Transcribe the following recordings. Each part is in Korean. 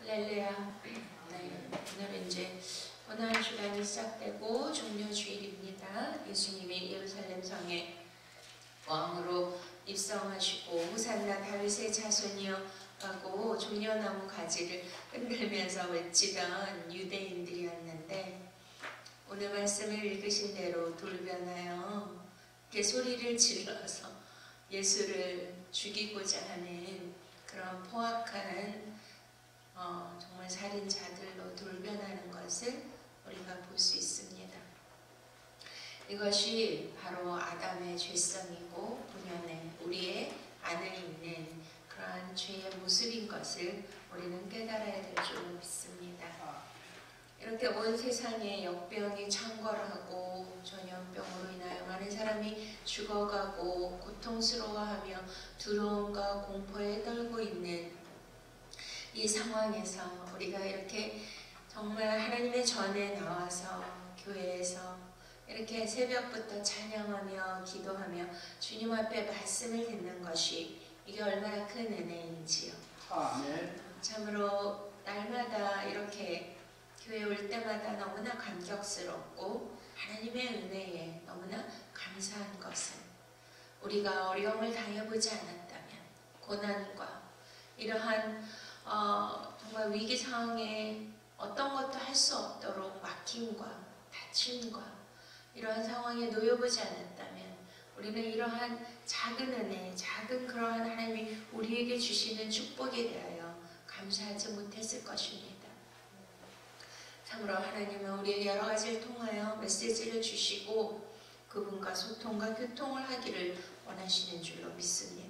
할렐루야. 네, 오늘은 이제 고난 주간이 시작되고 종려 주일입니다. 예수님이 예루살렘 성에 왕으로 입성하시고 호산나 다윗의 자손이여 하고 종려나무 가지를 흔들면서 외치던 유대인들이었는데, 오늘 말씀을 읽으신 대로 돌변하여 이렇게 소리를 질러서 예수를 죽이고자 하는 그런 포악한 정말 살인자들로 돌변하는 것을 우리가 볼 수 있습니다. 이것이 바로 아담의 죄성이고 본연의 우리의 안에 있는 그러한 죄의 모습인 것을 우리는 깨달아야 될 줄로 믿습니다. 이렇게 온 세상에 역병이 창궐하고 전염병으로 인하여 많은 사람이 죽어가고 고통스러워하며 두려움과 공포에 떨고 있는 이 상황에서 우리가 이렇게 정말 하나님의 전에 나와서 교회에서 이렇게 새벽부터 찬양하며 기도하며 주님 앞에 말씀을 듣는 것이 이게 얼마나 큰 은혜인지요. 아멘. 참으로 날마다 이렇게 교회 올 때마다 너무나 감격스럽고 하나님의 은혜에 너무나 감사한 것은, 우리가 어려움을 당해보지 않았다면 고난과 이러한 정말 위기 상황에 어떤 것도 할 수 없도록 막힘과 다침과 이러한 상황에 놓여보지 않았다면 우리는 이러한 작은 은혜, 작은 그러한 하나님이 우리에게 주시는 축복에 대하여 감사하지 못했을 것입니다. 참으로 하나님은 우리에게 여러 가지를 통하여 메시지를 주시고 그분과 소통과 교통을 하기를 원하시는 줄로 믿습니다.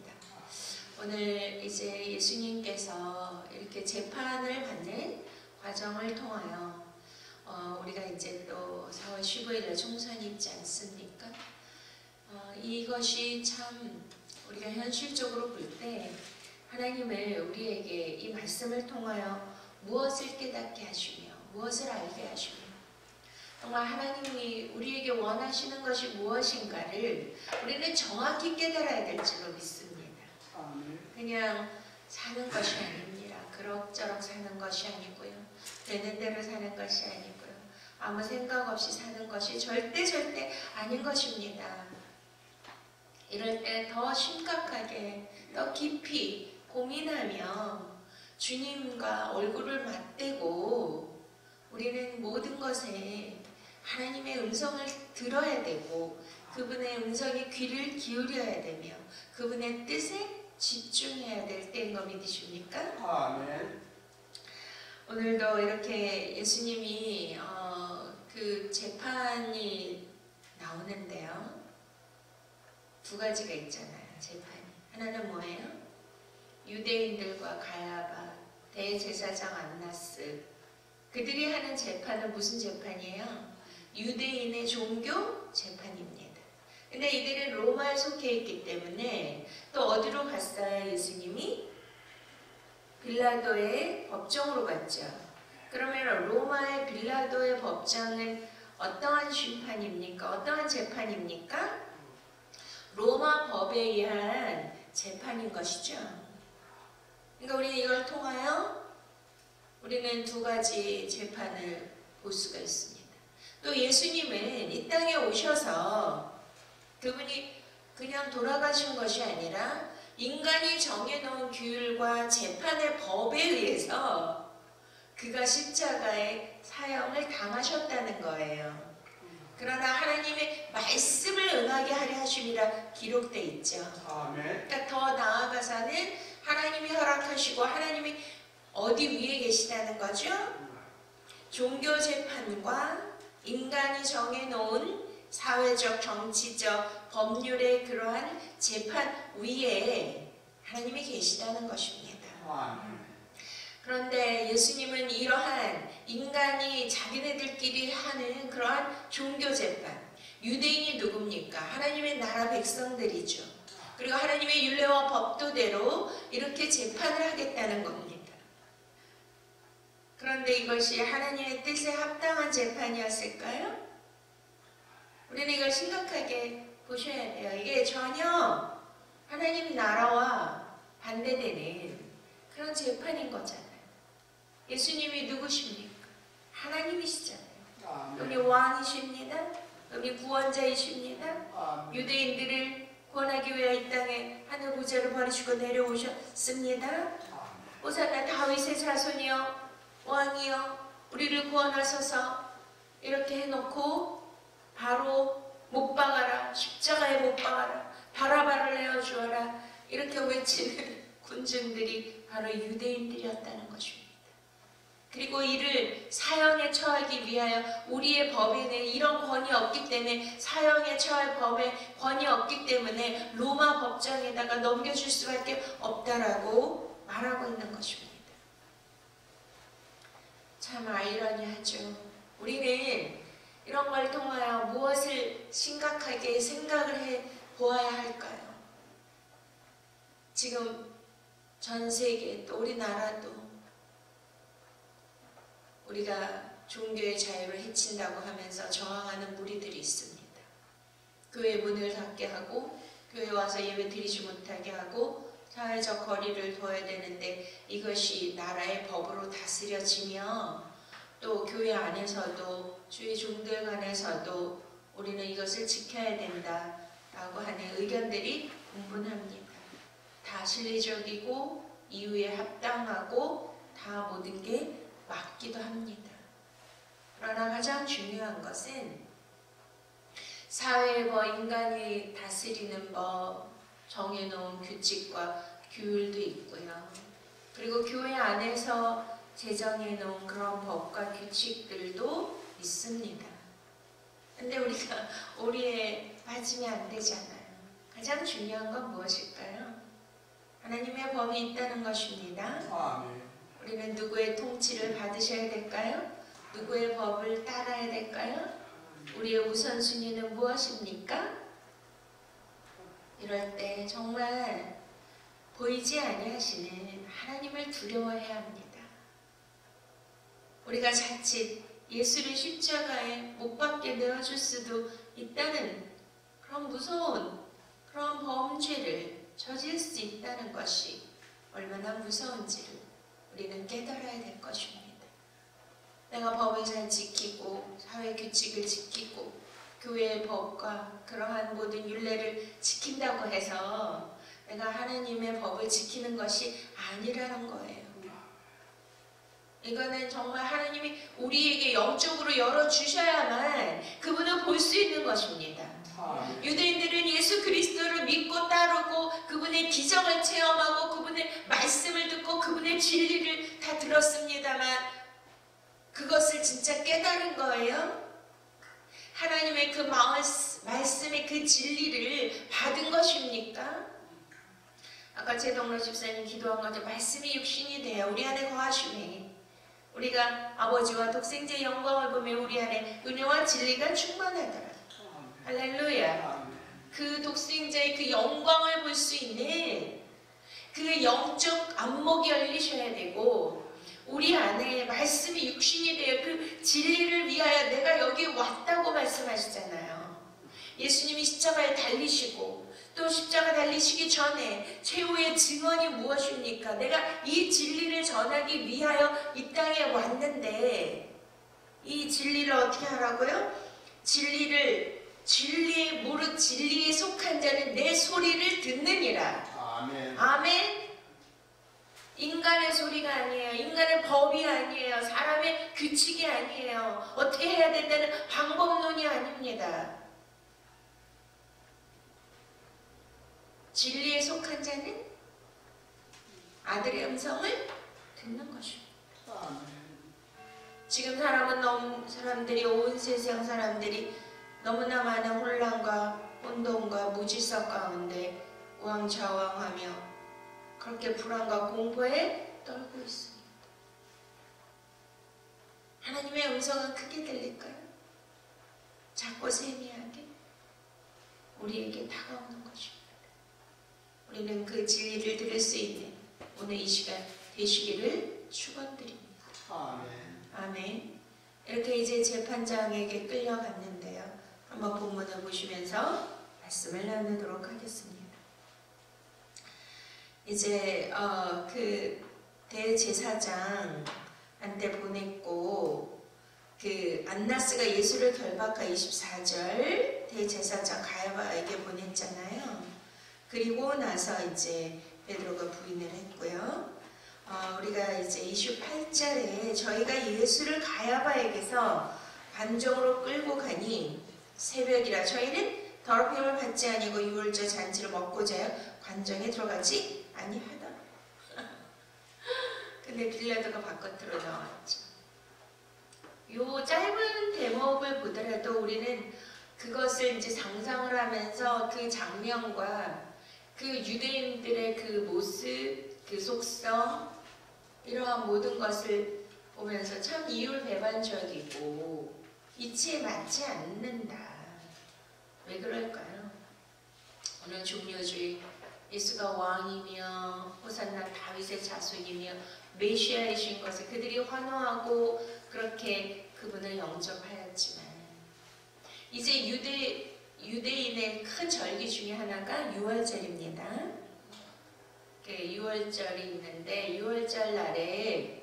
오늘 이제 예수님께서 이렇게 재판을 받는 과정을 통하여 우리가 이제 또 4월 15일에 총선이 있지 않습니까? 이것이 참 우리가 현실적으로 볼 때 하나님을 우리에게 이 말씀을 통하여 무엇을 깨닫게 하시며 무엇을 알게 하시며 정말 하나님이 우리에게 원하시는 것이 무엇인가를 우리는 정확히 깨달아야 될 줄로 믿습니다. 그냥 사는 것이 아닙니다. 그럭저럭 사는 것이 아니고요. 되는 대로 사는 것이 아니고요. 아무 생각 없이 사는 것이 절대 아닌 것입니다. 이럴 때 더 심각하게, 더 깊이 고민하며 주님과 얼굴을 맞대고 우리는 모든 것에 하나님의 음성을 들어야 되고 그분의 음성에 귀를 기울여야 되며 그분의 뜻에 집중해야 될 때인 거 믿으십니까? 아멘. 오늘도 이렇게 예수님이 그 재판이 나오는데요. 두 가지가 있잖아요. 재판이. 하나는 뭐예요? 유대인들과 가야바, 대제사장 안나스, 그들이 하는 재판은 무슨 재판이에요? 유대인의 종교 재판입니다. 근데 이들은 로마에 속해 있기 때문에 또 어디로 갔어요? 예수님이 빌라도의 법정으로 갔죠. 그러면 로마의 빌라도의 법정은 어떠한 심판입니까? 어떠한 재판입니까? 로마 법에 의한 재판인 것이죠. 그러니까 우리는 이걸 통하여 우리는 두 가지 재판을 볼 수가 있습니다. 또 예수님은 이 땅에 오셔서 그분이 그냥 돌아가신 것이 아니라 인간이 정해놓은 규율과 재판의 법에 의해서 그가 십자가의 사형을 당하셨다는 거예요. 그러나 하나님의 말씀을 응하게 하려 하심이라 기록되어 있죠. 그러니까 더 나아가서는 하나님이 허락하시고 하나님이 어디 위에 계시다는 거죠? 종교 재판과 인간이 정해놓은 사회적, 정치적, 법률의 그러한 재판 위에 하나님이 계시다는 것입니다. 그런데 예수님은 이러한 인간이 자기네들끼리 하는 그러한 종교 재판, 유대인이 누굽니까? 하나님의 나라 백성들이죠. 그리고 하나님의 율례와 법도대로 이렇게 재판을 하겠다는 겁니다. 그런데 이것이 하나님의 뜻에 합당한 재판이었을까요? 우리는 이걸 심각하게 보셔야 돼요. 이게 전혀 하나님 나라와 반대되는 그런 재판인 거잖아요. 예수님이 누구십니까? 하나님이시잖아요. 아멘. 그분이 왕이십니다. 그분이 구원자이십니다. 아멘. 유대인들을 구원하기 위해 이 땅에 하늘 보좌를 버리시고 내려오셨습니다. 호산나 다윗의 자손이여 왕이여 우리를 구원하소서 이렇게 해놓고 바로 못 박아라, 십자가에 못 박아라, 바라바를 내어주어라 이렇게 외치는 군중들이 바로 유대인들이었다는 것입니다. 그리고 이를 사형에 처하기 위하여 우리의 법에는 이런 권이 없기 때문에 사형에 처할 법에 권이 없기 때문에 로마 법정에다가 넘겨줄 수밖에 없다라고 말하고 있는 것입니다. 참 아이러니하죠. 우리는 이런 걸 통하여 무엇을 심각하게 생각을 해 보아야 할까요? 지금 전 세계 또 우리나라도 우리가 종교의 자유를 해친다고 하면서 저항하는 무리들이 있습니다. 교회 문을 닫게 하고 교회 와서 예배 드리지 못하게 하고 사회적 거리를 둬야 되는데 이것이 나라의 법으로 다스려지며 또 교회 안에서도 주의 종들 간에서도 우리는 이것을 지켜야 된다라고 하는 의견들이 분분합니다. 다 실리적이고 이유에 합당하고 다 모든 게 맞기도 합니다. 그러나 가장 중요한 것은 사회의 법, 인간이 다스리는 법, 정해놓은 규칙과 규율도 있고요. 그리고 교회 안에서 제정해놓은 그런 법과 규칙들도 있습니다. 근데 우리가 오리에 빠지면 안 되잖아요. 가장 중요한 건 무엇일까요? 하나님의 법이 있다는 것입니다. 아멘. 우리는 누구의 통치를 받으셔야 될까요? 누구의 법을 따라야 될까요? 우리의 우선순위는 무엇입니까? 이럴 때 정말 보이지 아니하시는 하나님을 두려워해야 합니다. 우리가 자칫 예수를 십자가에 못 박게 내어줄 수도 있다는 그런 무서운 그런 범죄를 저질 수 있다는 것이 얼마나 무서운지를 우리는 깨달아야 될 것입니다. 내가 법을 잘 지키고 사회 규칙을 지키고 교회의 법과 그러한 모든 율례를 지킨다고 해서 내가 하나님의 법을 지키는 것이 아니라는 거예요. 이거는 정말 하나님이 우리에게 영적으로 열어주셔야만 그분을 볼 수 있는 것입니다. 유대인들은 예수 그리스도를 믿고 따르고 그분의 기적을 체험하고 그분의 말씀을 듣고 그분의 진리를 다 들었습니다만 그것을 진짜 깨달은 거예요? 하나님의 그 말씀의 그 진리를 받은 것입니까? 아까 제동로 집사님 기도한 것처럼 말씀이 육신이 되어 우리 안에 거하시네. 우리가 아버지와 독생자의 영광을 보며 우리 안에 은혜와 진리가 충만하더라. 할렐루야. 그 독생자의 그 영광을 볼 수 있는 그 영적 안목이 열리셔야 되고 우리 안에 말씀이 육신이 되어 그 진리를 위하여 내가 여기 왔다고 말씀하시잖아요. 예수님이 십자가에 달리시고 또 십자가 달리시기 전에 최후의 증언이 무엇입니까? 내가 이 진리를 전하기 위하여 이 땅에 왔는데 이 진리를 어떻게 하라고요? 진리의 무릇 진리에 속한 자는 내 소리를 듣느니라. 아멘. 아멘. 인간의 소리가 아니에요. 인간의 법이 아니에요. 사람의 규칙이 아니에요. 어떻게 해야 된다는 방법론이 아닙니다. 진리에 속한 자는 아들의 음성을 듣는 것입니다. 지금 사람들이 온 세상 사람들이 너무나 많은 혼란과 혼돈과 무질서 가운데 우왕좌왕하며 그렇게 불안과 공포에 떨고 있습니다. 하나님의 음성은 크게 들릴까요? 작고 세미하게 우리에게 다가오는 것입니다. 우리는 그 진리를 들을 수 있는 오늘 이 시간 되시기를 축원드립니다. 아멘. 아멘. 이렇게 이제 재판장에게 끌려갔는데요. 한번 본문을 보시면서 말씀을 나누도록 하겠습니다. 이제 그 대제사장 보냈고, 그 안나스가 예수를 결박한 24절 대제사장 가야바에게 보냈잖아요. 그리고 나서 이제 베드로가 부인을 했고요. 우리가 이제 28절에 저희가 예수를 가야바에게서 관정으로 끌고 가니 새벽이라 저희는 더럽힘을 받지 아니고 유월절 잔치를 먹고자 하여 관정에 들어가지 아니하다. 근데 빌라도가 바깥으로 나왔죠. 요 짧은 대목을 보더라도 우리는 그것을 이제 상상을 하면서 그 장면과 그 유대인들의 그 모습, 그 속성, 이러한 모든 것을 보면서 참 이율배반적이고 이치에 맞지 않는다. 왜 그럴까요? 오늘 종려주의 예수가 왕이며 호산나 다윗의 자손이며 메시아이신 것을 그들이 환호하고 그렇게 그분을 영접하였지만 이제 유대인의 큰 절기 중에 하나가 유월절입니다. 유월절이 있는데 유월절 날에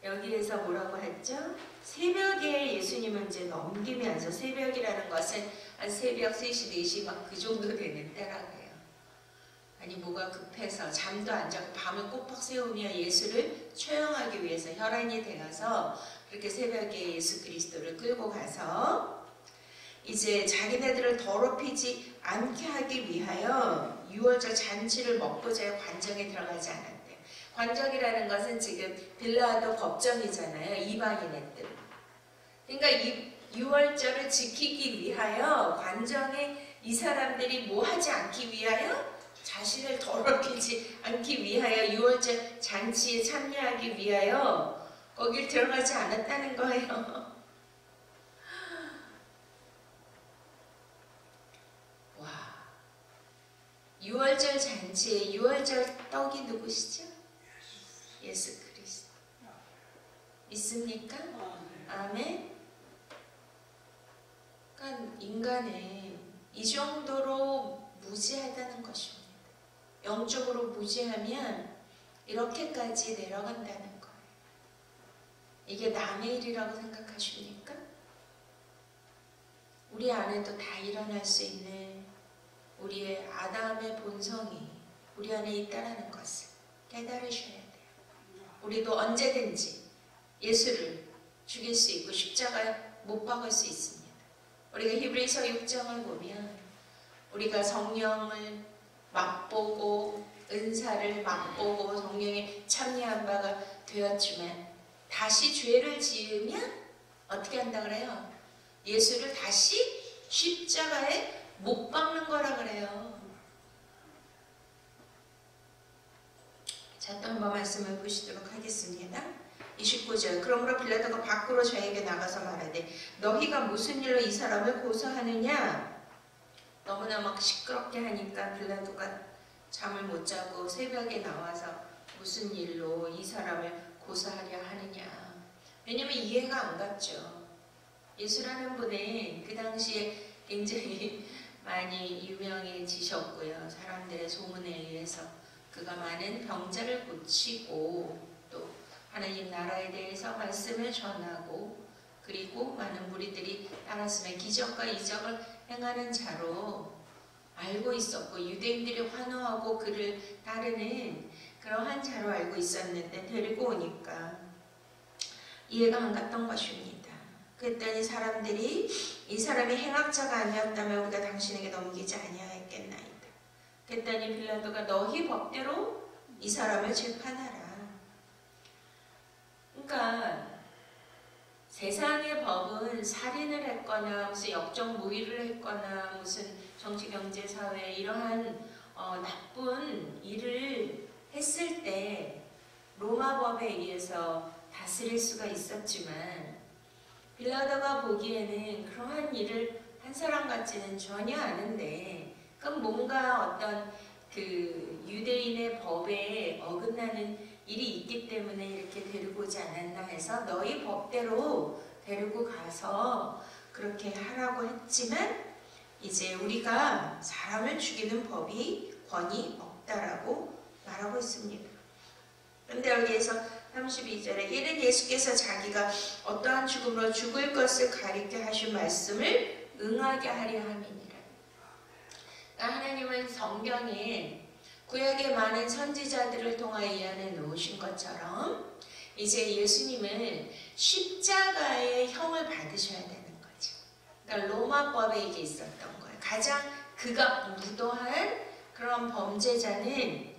여기에서 뭐라고 했죠? 새벽에 예수님은 이제 넘기면서 새벽이라는 것은 한 새벽 3시, 4시 막 그 정도 되는 때라고 해요. 아니 뭐가 급해서 잠도 안 자고 밤을 꼬박 새우며 예수를 초용하기 위해서 혈안이 되어서 그렇게 새벽에 예수 그리스도를 끌고 가서 이제 자기네들을 더럽히지 않게 하기 위하여 유월절 잔치를 먹고자 관정에 들어가지 않았대요. 관정이라는 것은 지금 빌라도 법정이잖아요. 이방인의 뜻. 그러니까 이 유월절을 지키기 위하여 관정에 이 사람들이 뭐 하지 않기 위하여 자신을 더럽히지 않기 위하여 유월절 잔치에 참여하기 위하여 거길 들어가지 않았다는 거예요. 유월절 잔치에 유월절 떡이 누구시죠? 예수 그리스도. 믿습니까? 아멘. 그러니까 인간은 이 정도로 무지하다는 것입니다. 영적으로 무지하면 이렇게까지 내려간다는 거예요. 이게 남의 일이라고 생각하십니까? 우리 안에도 다 일어날 수 있는 우리의 아담의 본성이 우리 안에 있다는 것을 깨달으셔야 돼요. 우리도 언제든지 예수를 죽일 수 있고 십자가에 못 박을 수 있습니다. 우리가 히브리서 6장을 보면 우리가 성령을 맛보고 은사를 맛보고 성령에 참여한 바가 되었지만 다시 죄를 지으면 어떻게 한다 그래요? 예수를 다시 십자가에 못 박는 거라 그래요. 자, 또 한번 말씀을 보시도록 하겠습니다. 29절. 그러므로 빌라도가 밖으로 저에게 나가서 말하되 너희가 무슨 일로 이 사람을 고소하느냐? 너무나 막 시끄럽게 하니까 빌라도가 잠을 못 자고 새벽에 나와서 무슨 일로 이 사람을 고소하려 하느냐? 왜냐면 이해가 안 갔죠. 예수라는 분은 그 당시에 굉장히 많이 유명해지셨고요. 사람들의 소문에 의해서 그가 많은 병자를 고치고 또 하나님 나라에 대해서 말씀을 전하고 그리고 많은 무리들이 따랐으면 기적과 이적을 행하는 자로 알고 있었고 유대인들이 환호하고 그를 따르는 그러한 자로 알고 있었는데 데리고 오니까 이해가 안 갔던 것입니다. 그랬더니 사람들이 이 사람이 행악자가 아니었다면 우리가 당신에게 넘기지 아니하였겠나이다. 그랬더니 빌라도가 너희 법대로 이 사람을 재판하라. 그러니까 세상의 법은 살인을 했거나 무슨 역적무의를 했거나 무슨 정치, 경제, 사회 이러한 나쁜 일을 했을 때 로마 법에 의해서 다스릴 수가 있었지만 빌라도가 보기에는 그러한 일을 한 사람 같지는 전혀 않은데 그럼 뭔가 어떤 그 유대인의 법에 어긋나는 일이 있기 때문에 이렇게 데리고 오지 않았나 해서 너희 법대로 데리고 가서 그렇게 하라고 했지만 이제 우리가 사람을 죽이는 법이 권위 없다라고 말하고 있습니다. 그런데 여기에서 32절에 이는 예수께서 자기가 어떠한 죽음으로 죽을 것을 가리켜 하신 말씀을 응하게 하려 함이니라. 하나님은 성경에 구약의 많은 선지자들을 통하여 예언해 놓으신 것처럼 이제 예수님은 십자가의 형을 받으셔야 되는 거죠. 그러니까 로마법에 이게 있었던 거예요. 가장 극악무도한 그런 범죄자는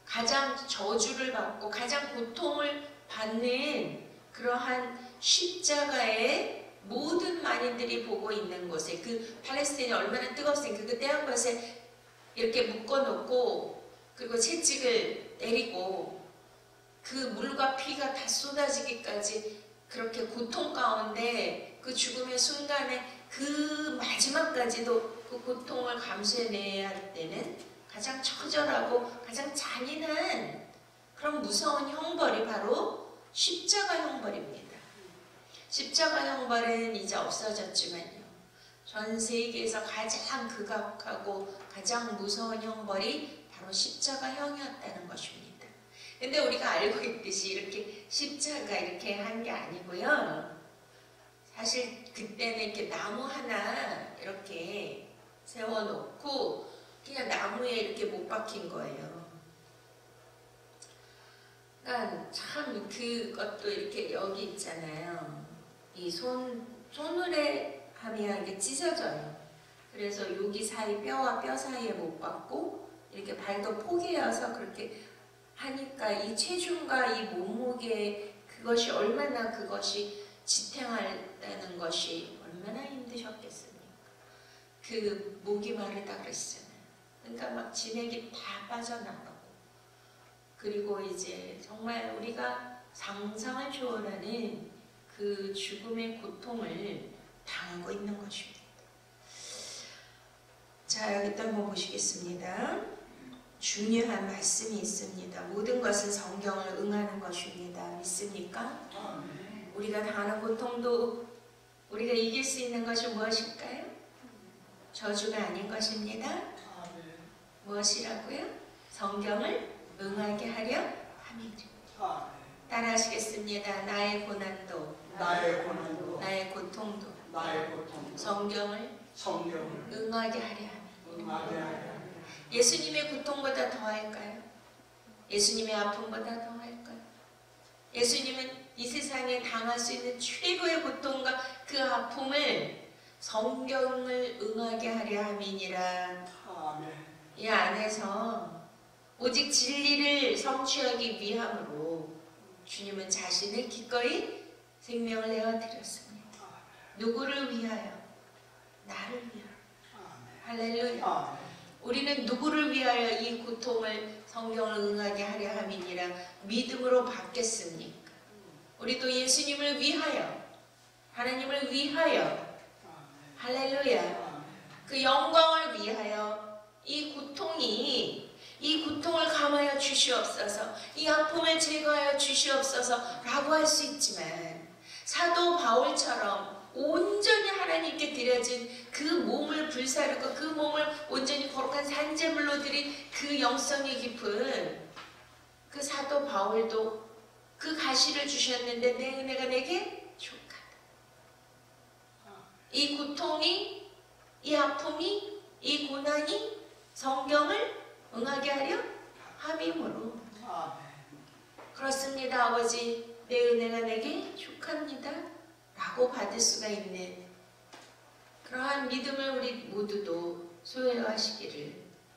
가장 저주를 받고 가장 고통을 받는 그러한 십자가의 모든 만인들이 보고 있는 곳에, 그 팔레스타인이 얼마나 뜨겁습니까? 그 떼한 것에 이렇게 묶어놓고 그리고 채찍을 때리고 그 물과 피가 다 쏟아지기까지 그렇게 고통 가운데 그 죽음의 순간에 그 마지막까지도 그 고통을 감수해내야 할 때는 가장 처절하고 가장 잔인한 그런 무서운 형벌이 바로 십자가 형벌입니다. 십자가 형벌은 이제 없어졌지만요, 전 세계에서 가장 극악하고 가장 무서운 형벌이 바로 십자가형이었다는 것입니다. 근데 우리가 알고 있듯이 이렇게 십자가 이렇게 한 게 아니고요, 사실 그때는 이렇게 나무 하나 이렇게 세워놓고 그냥 나무에 이렇게 못 박힌 거예요. 그러니까 참 그것도 이렇게 여기 있잖아요. 이 손으로 하면 이게 찢어져요. 그래서 여기 사이 뼈와 뼈 사이에 못 박고 이렇게 발도 포개어서 그렇게 하니까 이 체중과 이 몸무게, 그것이 얼마나, 그것이 지탱하다는 것이 얼마나 힘드셨겠습니까? 그 목이 마르다 그랬잖아요. 그러니까 막 진액이 다 빠져나가고, 그리고 이제 정말 우리가 상상을 초월하는 그 죽음의 고통을 당하고 있는 것입니다. 자, 여기 또 한번 보시겠습니다. 중요한 말씀이 있습니다. 모든 것은 성경을 응하는 것입니다. 믿습니까? 우리가 당하는 고통도 우리가 이길 수 있는 것이 무엇일까요? 저주가 아닌 것입니다. 무엇이라고요? 성경을 응하게 하려 함이죠. 따라하시겠습니다. 나의 고난도, 나의 고통도, 성경을 응하게 하려 함이죠. 예수님의 고통보다 더할까요? 예수님의 아픔보다 더할까요? 예수님은 이 세상에 당할 수 있는 최고의 고통과 그 아픔을 성경을 응하게 하려 함이니라. 이 안에서 오직 진리를 성취하기 위함으로 주님은 자신을 기꺼이 생명을 내어드렸습니다. 누구를 위하여? 나를 위하여. 할렐루야. 우리는 누구를 위하여 이 고통을 성경을 응하게 하려 함이니라 믿음으로 받겠습니까? 우리도 예수님을 위하여, 하나님을 위하여, 할렐루야, 그 영광을 위하여 이 고통을 감하여 주시옵소서, 이 아픔을 제거하여 주시옵소서 라고 할 수 있지만, 사도 바울처럼 온전히 하나님께 드려진 그 몸을 불사르고 그 몸을 온전히 거룩한 산제물로 드린 그 영성이 깊은 그 사도 바울도 그 가시를 주셨는데 내 은혜가 내게 족하다. 이 고통이, 이 아픔이, 이 고난이 성경을 응하게 하려 함이므로. 그렇습니다. 아버지, 내 은혜가 내게 족합니다 라고 받을 수가 있는 그러한 믿음을 우리 모두도 소유하시기를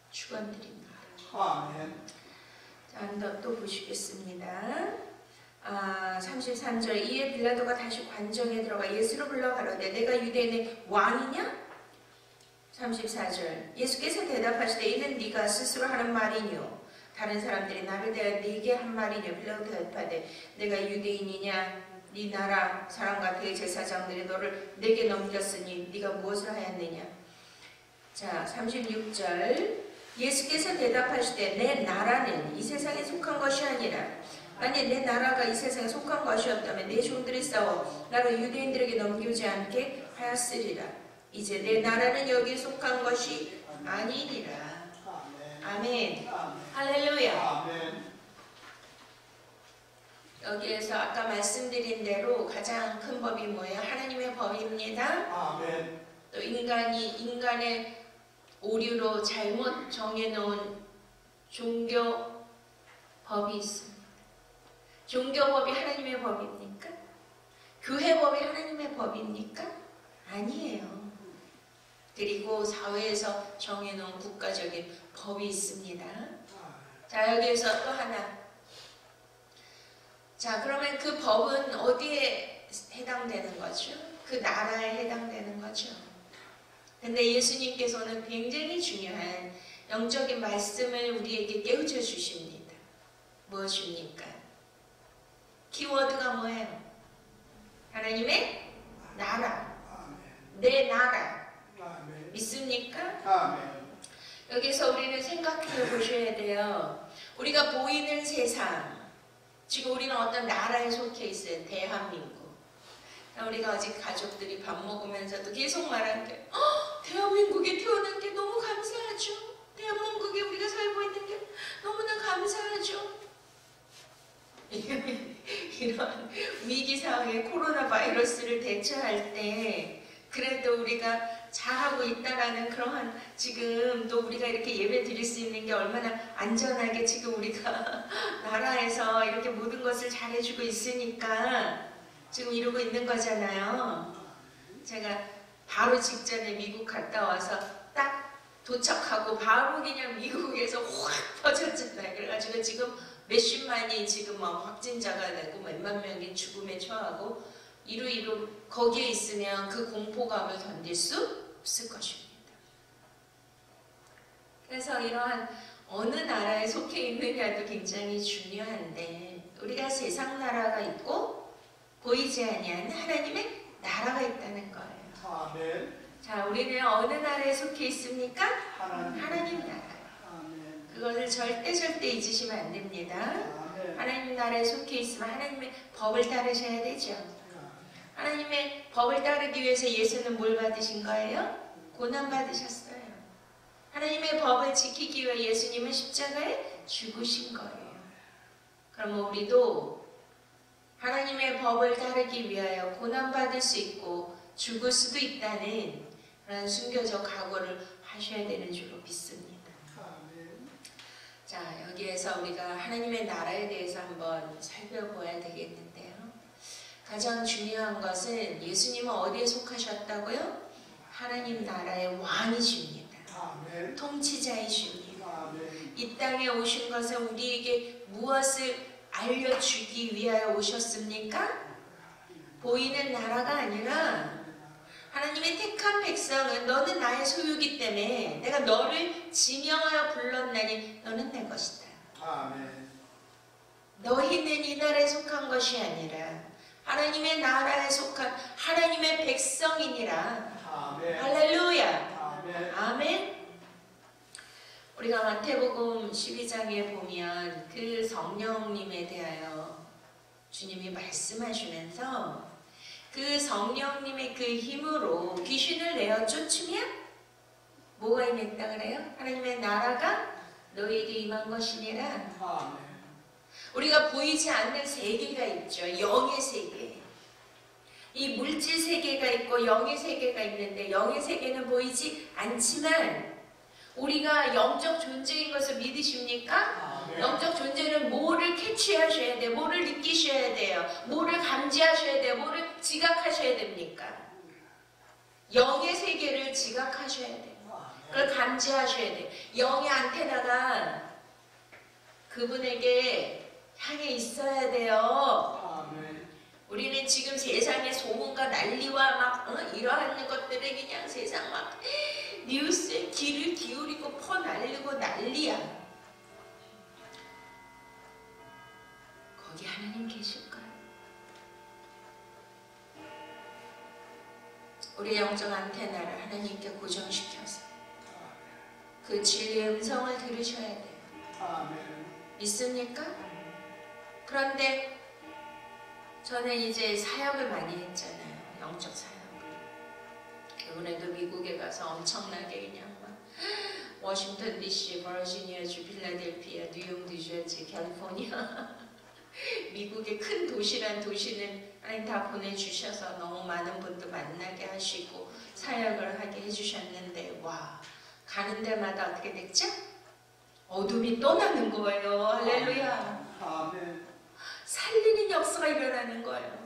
축원드립니다. 자, 또 보시겠습니다. 33절 이에 빌라도가 다시 관정에 들어가 예수를 불러 가로되 내가 유대인의 왕이냐? 34절 예수께서 대답하시되 이는 네가 스스로 하는 말이뇨 다른 사람들이 나를 대하여 네게 한 말이뇨? 빌라도 대답하되 내가 유대인이냐? 네 나라 사람과 대제사장들이 너를 내게 넘겼으니 네가 무엇을 하였느냐? 자, 36절 예수께서 대답하시되 내 나라는 이 세상에 속한 것이 아니라 만약 내 나라가 이 세상에 속한 것이었다면 내 종들이 싸워 나를 유대인들에게 넘기지 않게 하였으리라. 이제 내 나라는 여기에 속한 것이 아니니라. 아멘. 할렐루야. 여기에서 아까 말씀드린 대로 가장 큰 법이 뭐예요? 하나님의 법입니다. 아멘. 또 인간의 오류로 잘못 정해놓은 종교 법이 있습니다. 종교법이 하나님의 법입니까? 교회법이 하나님의 법입니까? 아니에요. 그리고 사회에서 정해놓은 국가적인 법이 있습니다. 자, 여기에서 또 하나. 자, 그러면 그 법은 어디에 해당되는 거죠? 그 나라에 해당되는 거죠. 근데 예수님께서는 굉장히 중요한 영적인 말씀을 우리에게 깨우쳐 주십니다. 무엇입니까? 키워드가 뭐예요? 하나님의 나라. 내 나라. 믿습니까? 여기서 우리는 생각해 보셔야 돼요. 우리가 보이는 세상, 지금 우리는 어떤 나라에 속해 있어요. 대한민국. 우리가 어제 가족들이 밥 먹으면서도 계속 말하는데 대한민국에 태어난 게 너무 감사하죠. 대한민국에 우리가 살고 있는 게 너무나 감사하죠. 이런 위기 상황에 코로나 바이러스를 대처할 때 그래도 우리가 잘하고 있다라는 그러한 지금 또 우리가 이렇게 예배 드릴 수 있는 게 얼마나 안전하게 지금 우리가 나라에서 이렇게 모든 것을 잘해주고 있으니까 지금 이러고 있는 거잖아요. 제가 바로 직전에 미국 갔다 와서 딱 도착하고 바로 그냥 미국에서 확 퍼졌잖아요. 그래가지고 지금 몇십만이 지금 막 확진자가 되고 몇만 명이 죽음에 처하고 이루 거기에 있으면 그 공포감을 견딜 수 없을 것입니다. 그래서 이러한 어느 나라에 속해 있느냐도 굉장히 중요한데 우리가 세상 나라가 있고 보이지 아니하는 하나님의 나라가 있다는 거예요. 아멘. 자, 우리는 어느 나라에 속해 있습니까? 하나님 나라요. 그것을 절대 잊으시면 안 됩니다. 하나님 나라에 속해 있으면 하나님의 법을 따르셔야 되죠. 하나님의 법을 따르기 위해서 예수는 뭘 받으신 거예요? 고난 받으셨어요. 하나님의 법을 지키기 위해 예수님은 십자가에 죽으신 거예요. 그러면 우리도 하나님의 법을 따르기 위하여 고난 받을 수 있고 죽을 수도 있다는 그런 순교적 각오를 하셔야 되는 줄로 믿습니다. 자, 여기에서 우리가 하나님의 나라에 대해서 한번 살펴봐야 되겠는데요. 가장 중요한 것은 예수님은 어디에 속하셨다고요? 하나님 나라의 왕이십니다. 아멘. 통치자이십니다. 아멘. 이 땅에 오신 것은 우리에게 무엇을 알려주기 위하여 오셨습니까? 보이는 나라가 아니라 하나님의 택한 백성은 너는 나의 소유기 때문에 내가 너를 지명하여 불렀나니 너는 내 것이다. 아멘. 너희는 이 나라에 속한 것이 아니라 하나님의 나라에 속한 하나님의 백성이니라. 아멘. 할렐루야. 아멘. 아멘. 우리가 마태복음 12장에 보면 그 성령님에 대하여 주님이 말씀하시면서 그 성령님의 그 힘으로 귀신을 내어 쫓으면 뭐가 임했다 그래요? 하나님의 나라가 너에게 임한 것이니라. 아멘. 우리가 보이지 않는 세계가 있죠. 영의 세계. 이 물질 세계가 있고 영의 세계가 있는데 영의 세계는 보이지 않지만 우리가 영적 존재인 것을 믿으십니까? 영적 존재는 뭐를 캐치하셔야 돼요? 뭐를 느끼셔야 돼요? 뭐를 감지하셔야 돼요? 뭐를 지각하셔야 됩니까? 영의 세계를 지각하셔야 돼요. 그걸 감지하셔야 돼요. 영의 안테나가 그분에게 향해 있어야 돼요. 우리는 지금 세상의 소문과 난리와 막 이러한 것들에 그냥 세상 막 뉴스에 귀를 기울이고 퍼날리고 난리야. 거기 하나님 계실까요? 우리 영적 안테나를 하나님께 고정시켜서 그 진리의 음성을 들으셔야 돼요. 믿습니까? 그런데 저는 이제 사역을 많이 했잖아요. 영적 사역을. 이번에도 미국에 가서 엄청나게 그냥 막 워싱턴 DC, 버지니아주, 필라델피아, 뉴욕, 뉴저지, 캘리포니아 미국의 큰 도시란 도시는 하나님 다 보내주셔서 너무 많은 분도 만나게 하시고 사역을 하게 해주셨는데 와 가는 데마다 어떻게 됐죠? 어둠이 떠나는 거예요. 할렐루야. 아멘. 살리는 역사가 일어나는 거예요.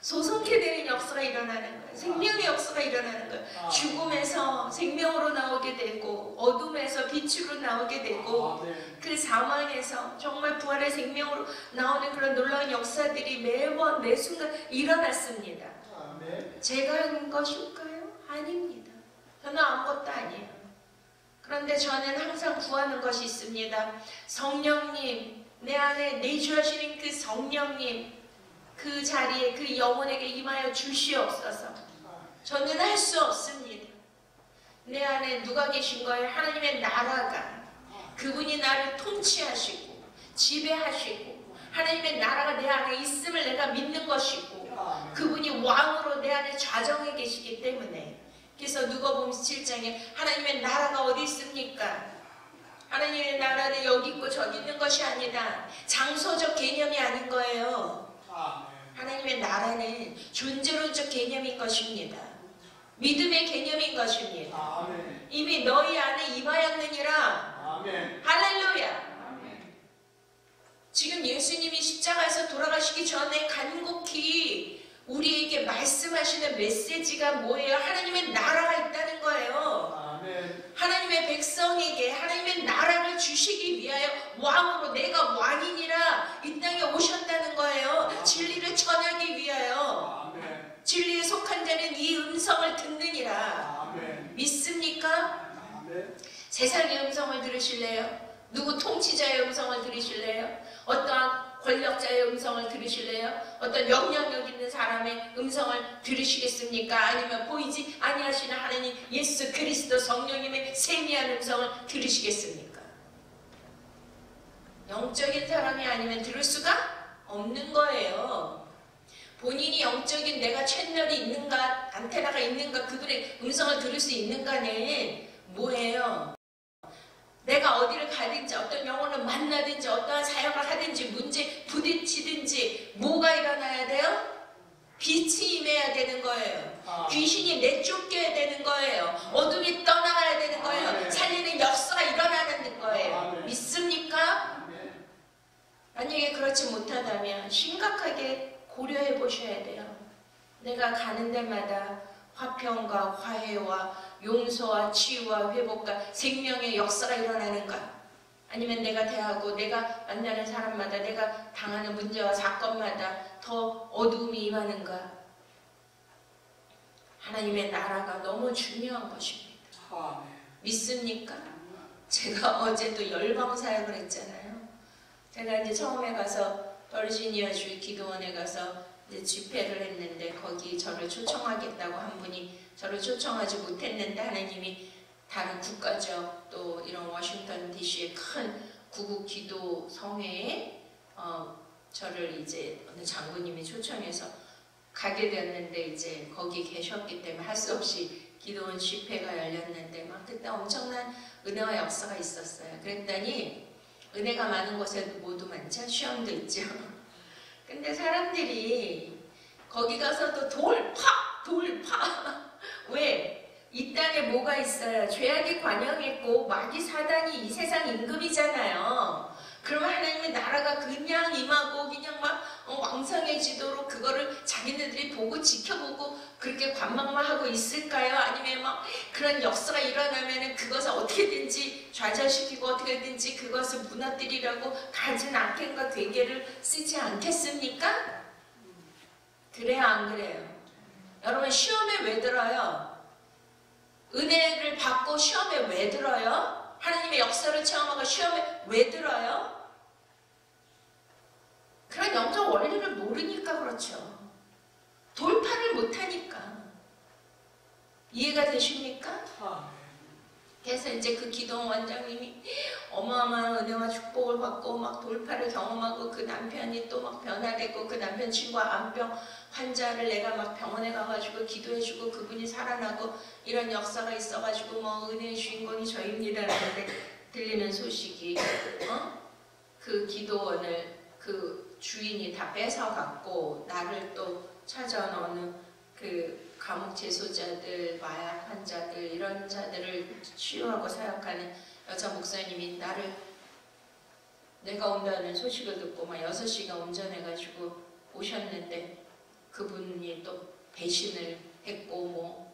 소성케 되는 역사가 일어나는 거예요. 생명의 역사가 일어나는 거예요. 죽음에서 생명으로 나오게 되고 어둠에서 빛으로 나오게 되고 그 사망에서 정말 부활의 생명으로 나오는 그런 놀라운 역사들이 매번 매 순간 일어났습니다. 제가 한 것일까요? 아닙니다. 저는 아무것도 아니에요. 그런데 저는 항상 구하는 것이 있습니다. 성령님, 내 안에 내주하시는 그 성령님, 그 자리에 그 영혼에게 임하여 주시옵소서. 저는 할 수 없습니다. 내 안에 누가 계신 거예요? 하나님의 나라가, 그분이 나를 통치하시고 지배하시고 하나님의 나라가 내 안에 있음을 내가 믿는 것이고 그분이 왕으로 내 안에 좌정해 계시기 때문에, 그래서 누가복음 7장에 하나님의 나라가 어디 있습니까? 하나님의 나라는 여기 있고 저기 있는 것이 아니다. 장소적 개념이 아닌 거예요. 하나님의 나라는 존재론적 개념인 것입니다. 믿음의 개념인 것입니다. 이미 너희 안에 임하였느니라. 할렐루야. 지금 예수님이 십자가에서 돌아가시기 전에 간곡히 우리에게 말씀하시는 메시지가 뭐예요? 하나님의 나라가 있다는 거예요. 하나님의 백성에게 하나님의 나라를 주시기 위하여 왕으로 내가 왕이니라 이 땅에 오셨다는 거예요. 진리를 전하기 위하여. 진리에 속한 자는 이 음성을 듣느니라. 믿습니까? 세상의 음성을 들으실래요? 누구 통치자의 음성을 들으실래요? 어떠한 권력자의 음성을 들으실래요? 어떤 영향력 있는 사람의 음성을 들으시겠습니까? 아니면 보이지 아니하시는 하나님 예수 그리스도 성령님의 세미한 음성을 들으시겠습니까? 영적인 사람이 아니면 들을 수가 없는 거예요. 본인이 영적인 내가 채널이 있는가, 안테나가 있는가, 그분의 음성을 들을 수 있는가는 뭐예요? 내가 어디를 가든지 어떤 영혼을 만나든지 어떠한 사역을 하든지 문제 부딪히든지 뭐가 일어나야 돼요? 빛이 임해야 되는 거예요. 귀신이 내쫓겨야 되는 거예요. 어둠이 떠나가야 되는 거예요. 살리는 역사가 일어나는 거예요. 믿습니까? 만약에 그렇지 못하다면 심각하게 고려해 보셔야 돼요. 내가 가는 데마다 화평과 화해와 용서와 치유와 회복과 생명의 역사가 일어나는가? 아니면 내가 대하고 내가 만나는 사람마다 내가 당하는 문제와 사건마다 더 어두움이 임하는가? 하나님의 나라가 너무 중요한 것입니다. 믿습니까? 제가 어제도 열방 사역을 했잖아요. 제가 이제 처음에 가서 버지니아 주 기도원에 가서 이제 집회를 했는데 거기 저를 초청하겠다고 한 분이 저를 초청하지 못했는데 하나님이 다른 국가적 또 이런 워싱턴 DC의 큰 구국 기도 성회에 저를 이제 어느 장로님이 초청해서 가게 됐는데 이제 거기 계셨기 때문에 할 수 없이 기도원 집회가 열렸는데 막 그때 엄청난 은혜와 역사가 있었어요. 그랬더니 은혜가 많은 곳에 모두 많죠. 시험도 있죠. 근데 사람들이 거기 가서도 돌파 왜? 이 땅에 뭐가 있어요? 죄악이 관영했고 마귀 사단이 이 세상 임금이잖아요. 그러면 하나님의 나라가 그냥 임하고 그냥 막 왕성해지도록 그거를 자기네들이 보고 지켜보고 그렇게 관망만 하고 있을까요? 아니면 막 그런 역사가 일어나면은 그것을 어떻게든지 좌절시키고 어떻게든지 그것을 무너뜨리려고 가진 악행과 괴계를 쓰지 않겠습니까? 그래요, 안 그래요? 여러분 시험에 왜 들어요? 은혜를 받고 시험에 왜 들어요? 하나님의 역사를 체험하고 시험에 왜 들어요? 그런 영적 원리를 모르니까 그렇죠. 돌파를 못하니까. 이해가 되십니까? 그래서 이제 그 기도원 원장님이 어마어마한 은혜와 축복을 받고 막 돌파를 경험하고 그 남편이 또 막 변화되고 그 남편 친구와 암병 환자를 내가 막 병원에 가가지고 기도해주고 그분이 살아나고 이런 역사가 있어가지고 뭐 은혜의 주인공이 저입니다라는데 들리는 소식이 그 기도원을 그 주인이 다 뺏어갔고 나를 또 찾아온 어느 그 감옥 재소자들, 마약 환자들 이런 자들을 치유하고 사역하는 여자 목사님이 나를 내가 온다는 소식을 듣고 막 6시간 운전해가지고 오셨는데 그분이 또 배신을 했고 뭐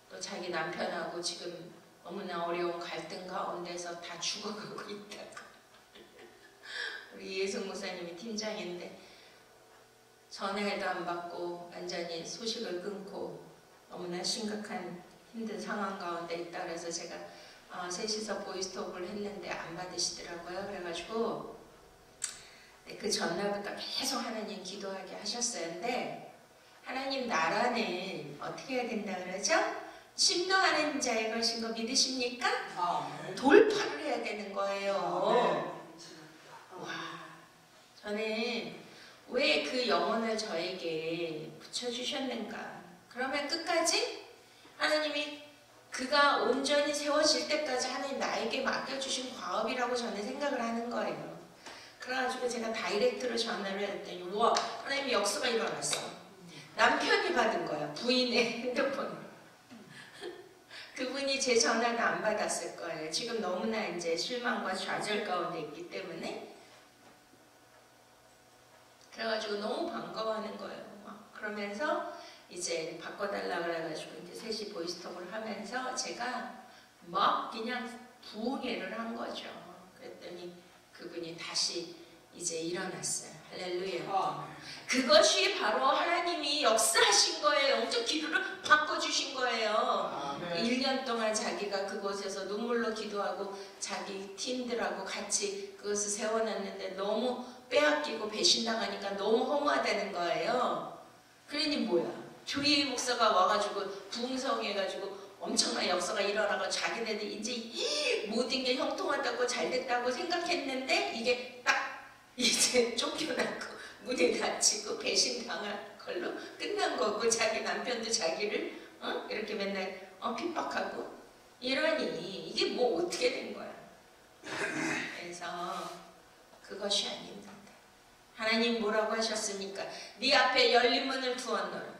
또 자기 남편하고 지금 너무나 어려운 갈등 가운데서 다 죽어가고 있다고. 우리 예승 목사님이 팀장인데 전화해도 안 받고 완전히 소식을 끊고 너무나 심각한 힘든 상황 가운데 있다 그래서 제가 셋이서 보이스톡을 했는데 안 받으시더라고요. 그래가지고 그 전날부터 계속 하나님 기도하게 하셨어요. 근데 하나님 나라는 어떻게 해야 된다 그러죠? 심노하는 자의 것인 거 믿으십니까? 돌파를 해야 되는 거예요. 와, 저는 왜 그 영혼을 저에게 붙여주셨는가? 그러면 끝까지 하나님이 그가 온전히 세워질 때까지 하나님 나에게 맡겨주신 과업이라고 저는 생각을 하는 거예요. 그래가지고 제가 다이렉트로 전화를 했더니 우와, 하나님의 역사가 일어났어. 남편이 받은 거야. 부인의 핸드폰으로. 그분이 제 전화는 안 받았을 거예요. 지금 너무나 이제 실망과 좌절 가운데 있기 때문에. 그래가지고 너무 반가워하는 거예요. 막 그러면서 이제 바꿔달라 그래가지고 이제 셋이 보이스톡을 하면서 제가 막 그냥 부흥회를 한 거죠. 그랬더니 그분이 다시 이제 일어났어요. 할렐루야. 그것이 바로 하나님이 역사하신 거예요. 영적 기도를 바꿔주신 거예요. 1년 동안 자기가 그곳에서 눈물로 기도하고 자기 팀들하고 같이 그것을 세워놨는데 너무 빼앗기고 배신당하니까 너무 허무하다는 거예요. 그러니 뭐야? 조이 목사가 와가지고 부흥성해가지고 엄청난 역사가 일어나고 자기네들 이제 모든 게 형통하다고 잘됐다고 생각했는데 이게 딱 이제 쫓겨나고 문이 닫히고 배신당한 걸로 끝난 거고 자기 남편도 자기를 이렇게 맨날 핍박하고 이러니 이게 뭐 어떻게 된 거야. 그래서 그것이 아닙니다. 하나님 뭐라고 하셨습니까? 네 앞에 열린 문을 두었노라.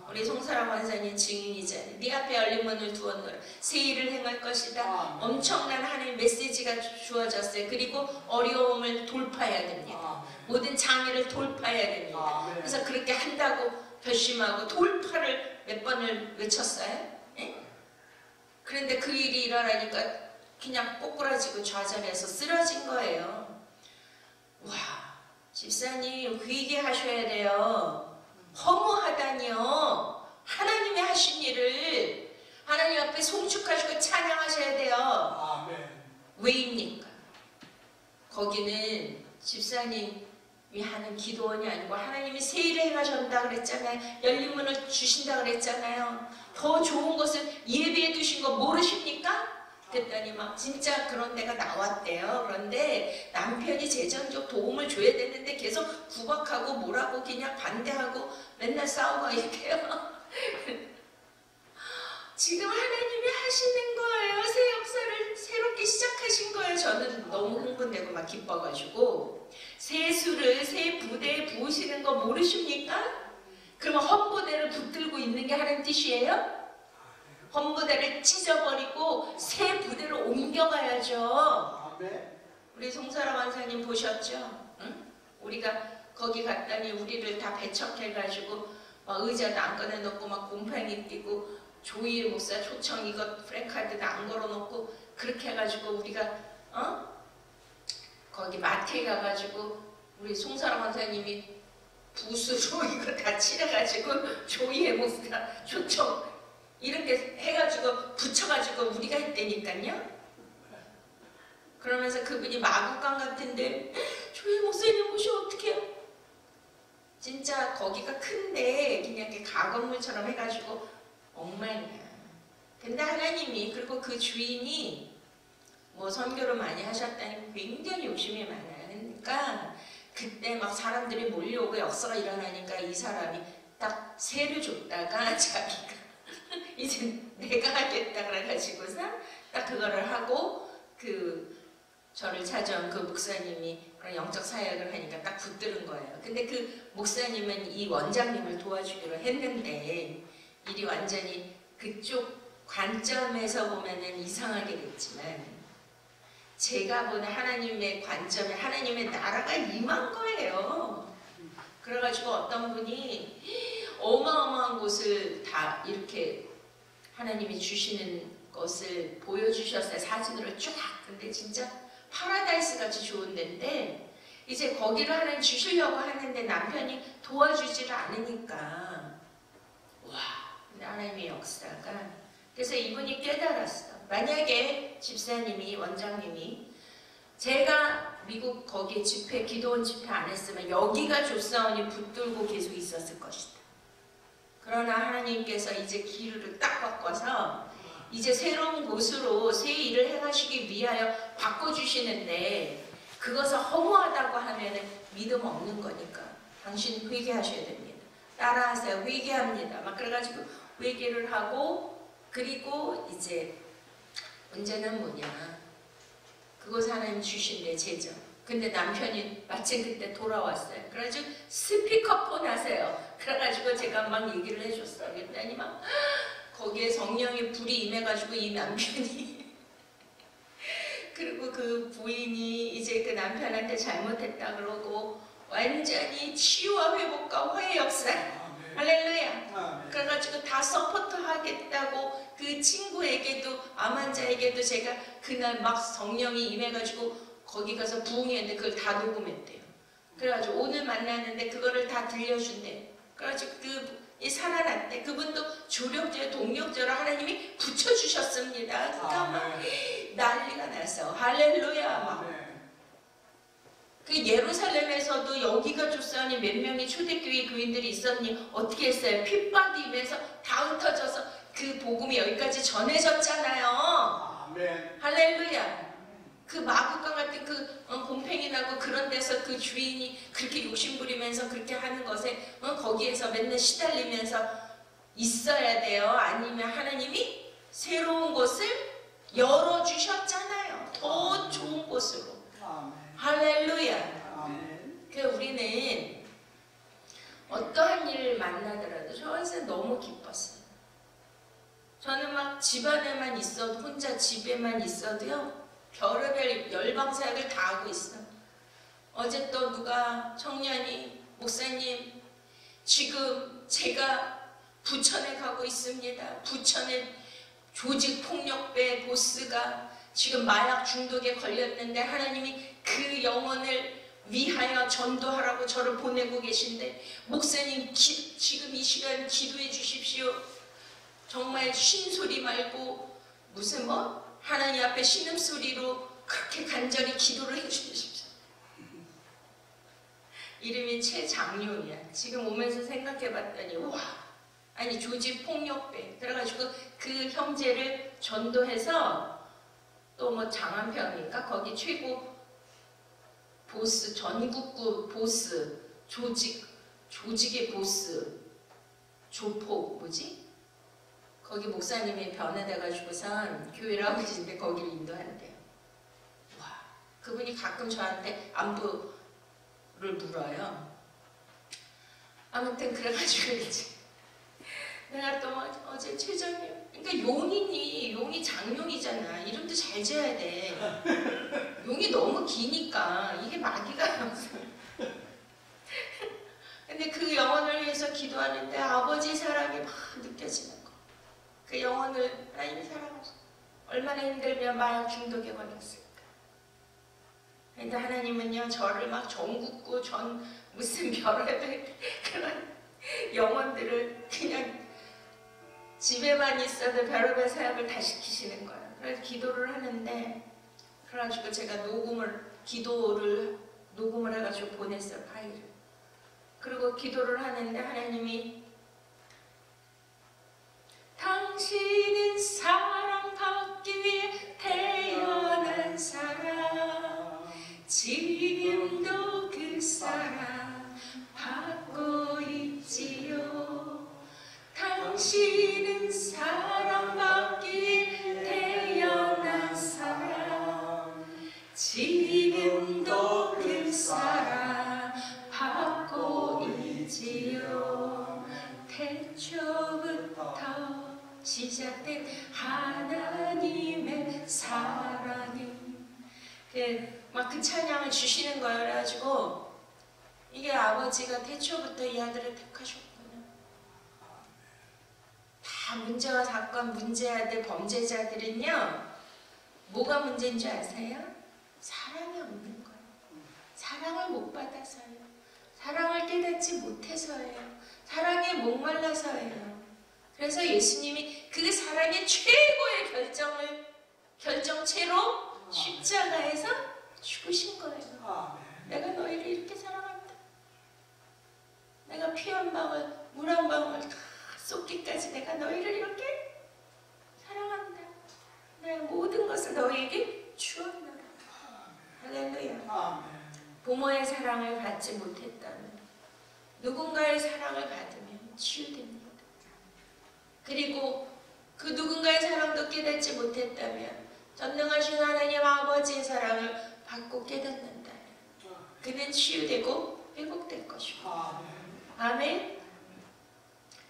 우리 송사람 원사님 증인이잖아요. 네 앞에 열린 문을 두었노라. 새 일을 행할 것이다. 엄청난 하나님 메시지가 주어졌어요. 그리고 어려움을 돌파해야 됩니다. 모든 장애를 돌파해야 됩니다. 그래서 그렇게 한다고 결심하고 돌파를 몇 번을 외쳤어요. 예? 그런데 그 일이 일어나니까 그냥 꼬꾸라지고 좌절해서 쓰러진 거예요. 와, 집사님 회개하셔야 돼요. 허무하다니요. 하나님이 하신 일을 하나님 앞에 송축하시고 찬양하셔야 돼요. 왜입니까? 거기는 집사님이 하는 기도원이 아니고 하나님이 새 일을 행하신다 그랬잖아요. 열린 문을 주신다 그랬잖아요. 더 좋은 것을 예비해 두신 거 모르십니까? 그랬더니 막 진짜 그런 데가 나왔대요. 그런데 남편이 재정적 도움을 줘야 되는데 계속 구박하고 뭐라고 그냥 반대하고 맨날 싸우고 이렇게요. 지금 하나님이 하시는 거예요. 새 역사를 새롭게 시작하신 거예요. 저는 너무 흥분되고 막 기뻐가지고 새 수를 새 부대에 부으시는 거 모르십니까? 그러면 헌부대를 붙들고 있는 게 하나님 뜻이에요? 헌부대를 찢어버리고 새 부대로 옮겨가야죠. 우리 송사람 원사님 보셨죠? 응? 우리가 거기 갔더니 우리를 다 배척해가지고 막 의자도 안 꺼내놓고 막 곰팡이 끼고 조이 목사 초청 이거 프랭카드도 안 걸어놓고 그렇게 해가지고 우리가 거기 마트에 가가지고 우리 송사람 원사님이 붓으로 이거 다 칠해가지고 조이의 목사 초청 이렇게 해가지고 붙여가지고 우리가 했다니까요. 그러면서 그분이 마구간 같은데 조이 목사님 오시 어떡해요? 진짜 거기가 큰데 그냥 이렇게 가건물처럼 해가지고 엉망이야. 근데 하나님이 그리고 그 주인이 뭐 선교를 많이 하셨다니 굉장히 욕심이 많아요. 그러니까 그때 막 사람들이 몰려오고 역사가 일어나니까 이 사람이 딱 세를 줬다가 자기가 이제 내가 하겠다 그래가지고서 딱 그거를 하고 그 저를 찾아온 그 목사님이 그런 영적 사역을 하니까 딱 붙드는 거예요. 근데 그 목사님은 이 원장님을 도와주기로 했는데 일이 완전히 그쪽 관점에서 보면은 이상하게 됐지만 제가 보는 하나님의 관점에 하나님의 나라가 임한 거예요. 그래가지고 어떤 분이 어마어마한 곳을 다 이렇게 하나님이 주시는 것을 보여주셨어요. 사진으로 쫙. 근데 진짜 파라다이스 같이 좋은 데인데 이제 거기를 하나님 주시려고 하는데 남편이 도와주지를 않으니까 와, 근데 하나님의 역사가 그래서 이분이 깨달았어. 만약에 집사님이 원장님이 제가 미국 거기에 집회 기도원 집회 안 했으면 여기가 조사원이 붙들고 계속 있었을 것이다. 그러나 하나님께서 이제 길을 딱 바꿔서 이제 새로운 곳으로 새 일을 행하시기 위하여 바꿔주시는데 그것을 허무하다고 하면 믿음 없는 거니까 당신 회개하셔야 됩니다. 따라하세요. 회개합니다. 막 그래가지고 회개를 하고 그리고 이제 문제는 뭐냐. 그곳 하나님 주신대 제자. 근데 남편이 마침 그때 돌아왔어요. 그래가지고 스피커폰 하세요. 그래가지고 제가 막 얘기를 해줬어요. 그랬더니 막 거기에 성령의 불이 임해가지고 이 남편이 그리고 그 부인이 이제 그 남편한테 잘못했다 그러고 완전히 치유와 회복과 화해 역사. 할렐루야. 그래가지고 다 서포트 하겠다고 그 친구에게도 암 환자에게도 제가 그날 막 성령이 임해가지고 거기 가서 부흥했는데 그걸 다 녹음했대요. 그래가지고 오늘 만났는데 그거를 다 들려준대. 그래가지고 그이 살아났대. 그분도 조력제 동력제로 하나님이 붙여주셨습니다. 그러니까 막 난리가 났어. 할렐루야. 막. 그 예루살렘에서도 여기가 조사원이 몇 명이 초대교회 교인들이 있었니 어떻게 했어요? 핍박이 임해서 다 흩어져서 그 복음이 여기까지 전해졌잖아요. 아멘. 할렐루야. 그 마구간 같은 그 곰팽이 나고 그런 데서 그 주인이 그렇게 욕심부리면서 그렇게 하는 것에 거기에서 맨날 시달리면서 있어야 돼요. 아니면 하나님이 새로운 곳을 열어주셨잖아요. 더 좋은 곳으로. 할렐루야. 아멘. 그 우리는 어떠한 일을 만나더라도 저에서 너무 기뻤어요. 저는 막 집안에만 있어도 혼자 집에만 있어도요. 별의별 열방사역을 다 하고 있어. 어제 또 누가 청년이 목사님 지금 제가 부천에 가고 있습니다. 부천에 조직폭력배 보스가 지금 마약 중독에 걸렸는데 하나님이 그 영혼을 위하여 전도하라고 저를 보내고 계신데 목사님 지금 이 시간 기도해 주십시오. 정말 쉰소리 말고 무슨 뭐 하나님 앞에 신음소리로 그렇게 간절히 기도를 해 주십시오. 이름이 최장룡이야. 지금 오면서 생각해 봤더니 와 아니 조직폭력배 그래가지고 그 형제를 전도해서 또 뭐 장안평인가 거기 최고 보스 전국구 보스 조직의 보스 조폭 뭐지? 거기 목사님이 변화돼가지고선 교회를 하고 계신데 거기를 인도한대요. 와 그분이 가끔 저한테 안부를 물어요. 아무튼 그래가지고 이제 내가 또 어제 최정님 그러니까 용이 장용이잖아. 이름도 잘 지어야 돼. 용이 너무 기니까 이게 마귀가 근데 그 영혼을 위해서 기도하는데 아버지의 사랑이 막 느껴지는 거. 그 영혼을 하나님이 사랑하셔. 얼마나 힘들면 마약 중독에 걸렸을까. 근데 하나님은요 저를 막 전국구 무슨 별의별 그런 영혼들을 그냥 집에만 있어도 별의별 사역을 다 시키시는 거예요. 그래서 기도를 하는데 그래가지고 제가 기도를 녹음을 해가지고 보냈어요. 파일을. 그리고 기도를 하는데 하나님이 당신은 사랑받기 위해 태어난 사람 지금도 그 사랑 받고 있지요. 당신은 사랑받기 위해 태어난 사람 지금도 그 시작된 하나님의 사랑이 막 그 찬양을 주시는 거예요. 그래가지고 이게 아버지가 태초부터 이 아들을 택하셨구나. 다 문제와 사건, 문제아들, 범죄자들은요 뭐가 문제인 줄 아세요? 사랑이 없는 거예요. 사랑을 못 받아서요. 사랑을 깨닫지 못해서예요. 사랑에 목말라서예요. 그래서 예수님이 그 사랑의 최고의 결정체로 십자가에서 죽으신 거예요. 내가 너희를 이렇게 사랑한다. 내가 피 한 방울, 물 한 방울 다 쏟기까지 내가 너희를 이렇게 사랑한다. 내가 모든 것을 너희에게 주었노라. 할렐루야. 부모의 사랑을 받지 못했다면 누군가의 사랑을 받으면 치유됩니다. 그리고 그 누군가의 사랑도 깨닫지 못했다면 전능하신 하나님 아버지의 사랑을 받고 깨닫는다면 그는 치유되고 회복될 것입니다. 아멘.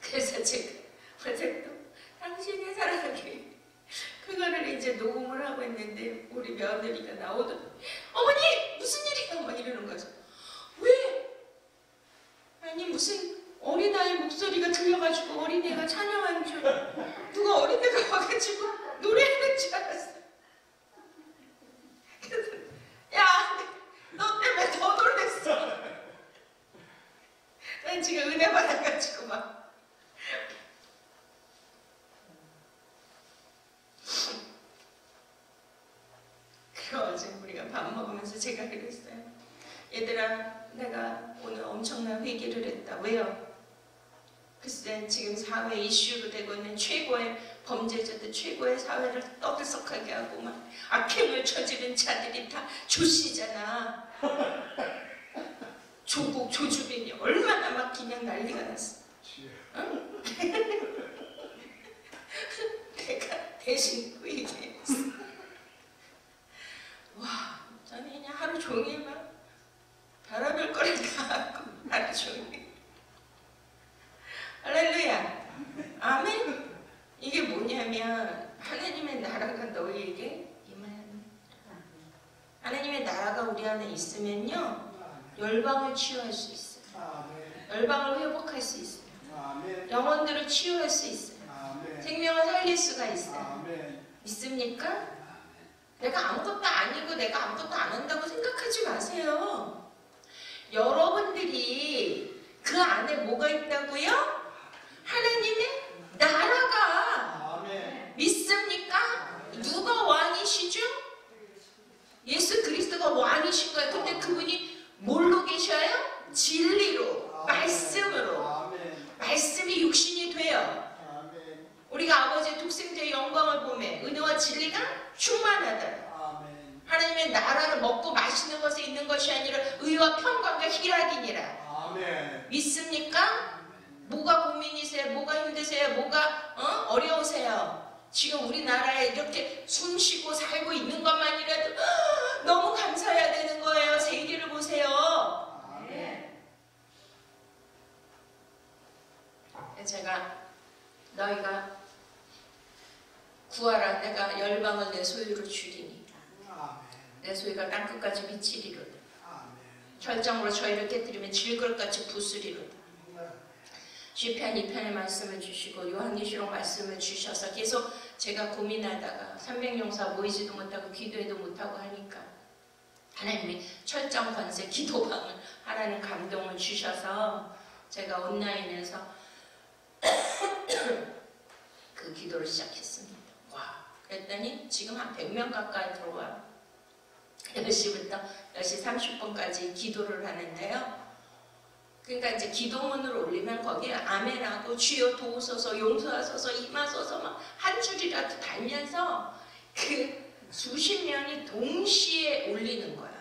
그래서 제가 어제도 당신의 사랑이 그거를 이제 녹음을 하고 있는데 우리 며느리가 나오더니 어머니 무슨 일이야 막 이러는 거죠. 왜? 아니 무슨 어린아이 목소리가 들려가지고 어린애가 찬양하는 줄 누가 어린애가 와가지고 노래하는 줄 알았어. 그래서 야 너 때문에 더 놀랬어. 난 지금 은혜 받아가지고 막 그리고 어제 우리가 밥 먹으면서 제가 그랬어요. 얘들아 내가 오늘 엄청난 회개를 했다. 왜요? 글쎄 지금 사회 이슈로 되고 있는 최고의 범죄자들, 최고의 사회를 떠들썩하게 하고 막 악행을 저지른 자들이 다 조씨잖아. 조국, 조주빈이 얼마나 막 그냥 난리가 났어. 응? 내가 대신 그 얘기했어. 와, 저는 그냥 하루 종일 막 별의별 거를 다 하고 하루 종일. 할렐루야. 아멘. 이게 뭐냐면 하나님의 나라가 너희에게 임하는. 하나님의 나라가 우리 안에 있으면요 열방을 치유할 수 있어요. 열방을 회복할 수 있어요. 영혼들을 치유할 수 있어요. 생명을 살릴 수가 있어요. 믿습니까? 내가 아무것도 아니고 내가 아무것도 안 한다고 생각하지 마세요. 여러분들이 그 안에 뭐가 있다고요? 하나님의 나라가. 믿습니까? 누가 왕이시죠? 예수 그리스도가 왕이신 거예요. 근데 그분이 뭘로 계셔요? 진리로, 말씀으로. 말씀이 육신이 돼요. 우리가 아버지의 독생자의 영광을 보매 은혜와 진리가 충만하다. 하나님의 나라를 먹고 마시는 것에 있는 것이 아니라 의와 평강과 희락이니라. 믿습니까? 뭐가 고민이세요? 뭐가 힘드세요? 뭐가 어려우세요? 지금 우리나라에 이렇게 숨쉬고 살고 있는 것만이라도 너무 감사해야 되는 거예요. 세계를 보세요. 제가 너희가 구하라. 내가 열방을 내 소유로 주리니 내 소유가 땅끝까지 미치리로다. 철장으로 저희를 깨뜨리면 질걸같이 부수리로다. 시편 2편의 말씀을 주시고 요한계시록 말씀을 주셔서 계속 제가 고민하다가 300용사 모이지도 못하고 기도해도 못하고 하니까 하나님이 철장 권세 기도방을 하라는 감동을 주셔서 제가 온라인에서 그 기도를 시작했습니다. 와, 그랬더니 지금 한 100명 가까이 들어와요. 10시부터 10시 30분까지 기도를 하는데요. 그러니까 이제 기도문을 올리면 거기에 아멘하고 주여 도우소서 용서하소서 임하소서 막 한 줄이라도 달면서 그 수십 명이 동시에 올리는 거야.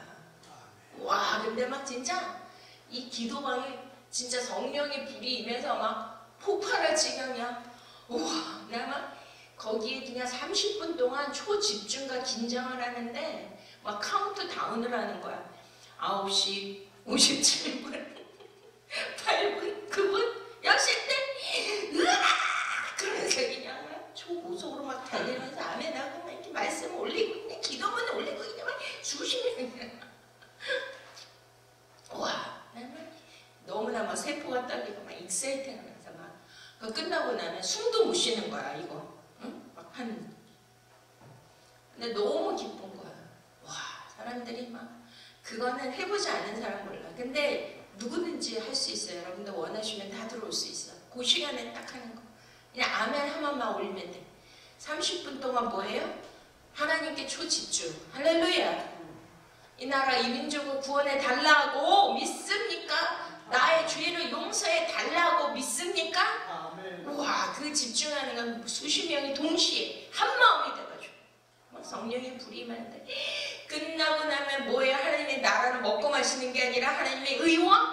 와, 근데 막 진짜 이 기도방에 진짜 성령의 불이 임해서 막 폭발할 지경이야. 우와, 내가 막 거기에 그냥 30분 동안 초집중과 긴장을 하는데 막 카운트다운을 하는 거야. 9시 57분 8분 9분 10시 때 으악! 그러면서 그냥 막 심호가 떨리고 막 익사이팅하면서 막 그 끝나고 나면 숨도 못 쉬는 거야 이거. 응? 막 근데 너무 기쁜 거야. 와, 사람들이 막 그거는 해보지 않은 사람 몰라. 근데 누구든지 할 수 있어요. 여러분들 원하시면 다 들어올 수 있어. 그 시간에 딱 하는 거. 그냥 아멘 한 번만 올리면 돼. 30분 동안 뭐예요? 하나님께 초집중. 할렐루야. 이 나라 이 민족을 구원해 달라고 믿습니까? 나의 죄를 용서해 달라고 믿습니까? 아멘. 우와, 그 집중하는 건 수십 명이 동시에 한 마음이 돼가지고 성령의 불이 임하는데 끝나고 나면 뭐예요? 하나님의 나라를 먹고 마시는 게 아니라 하나님의 의와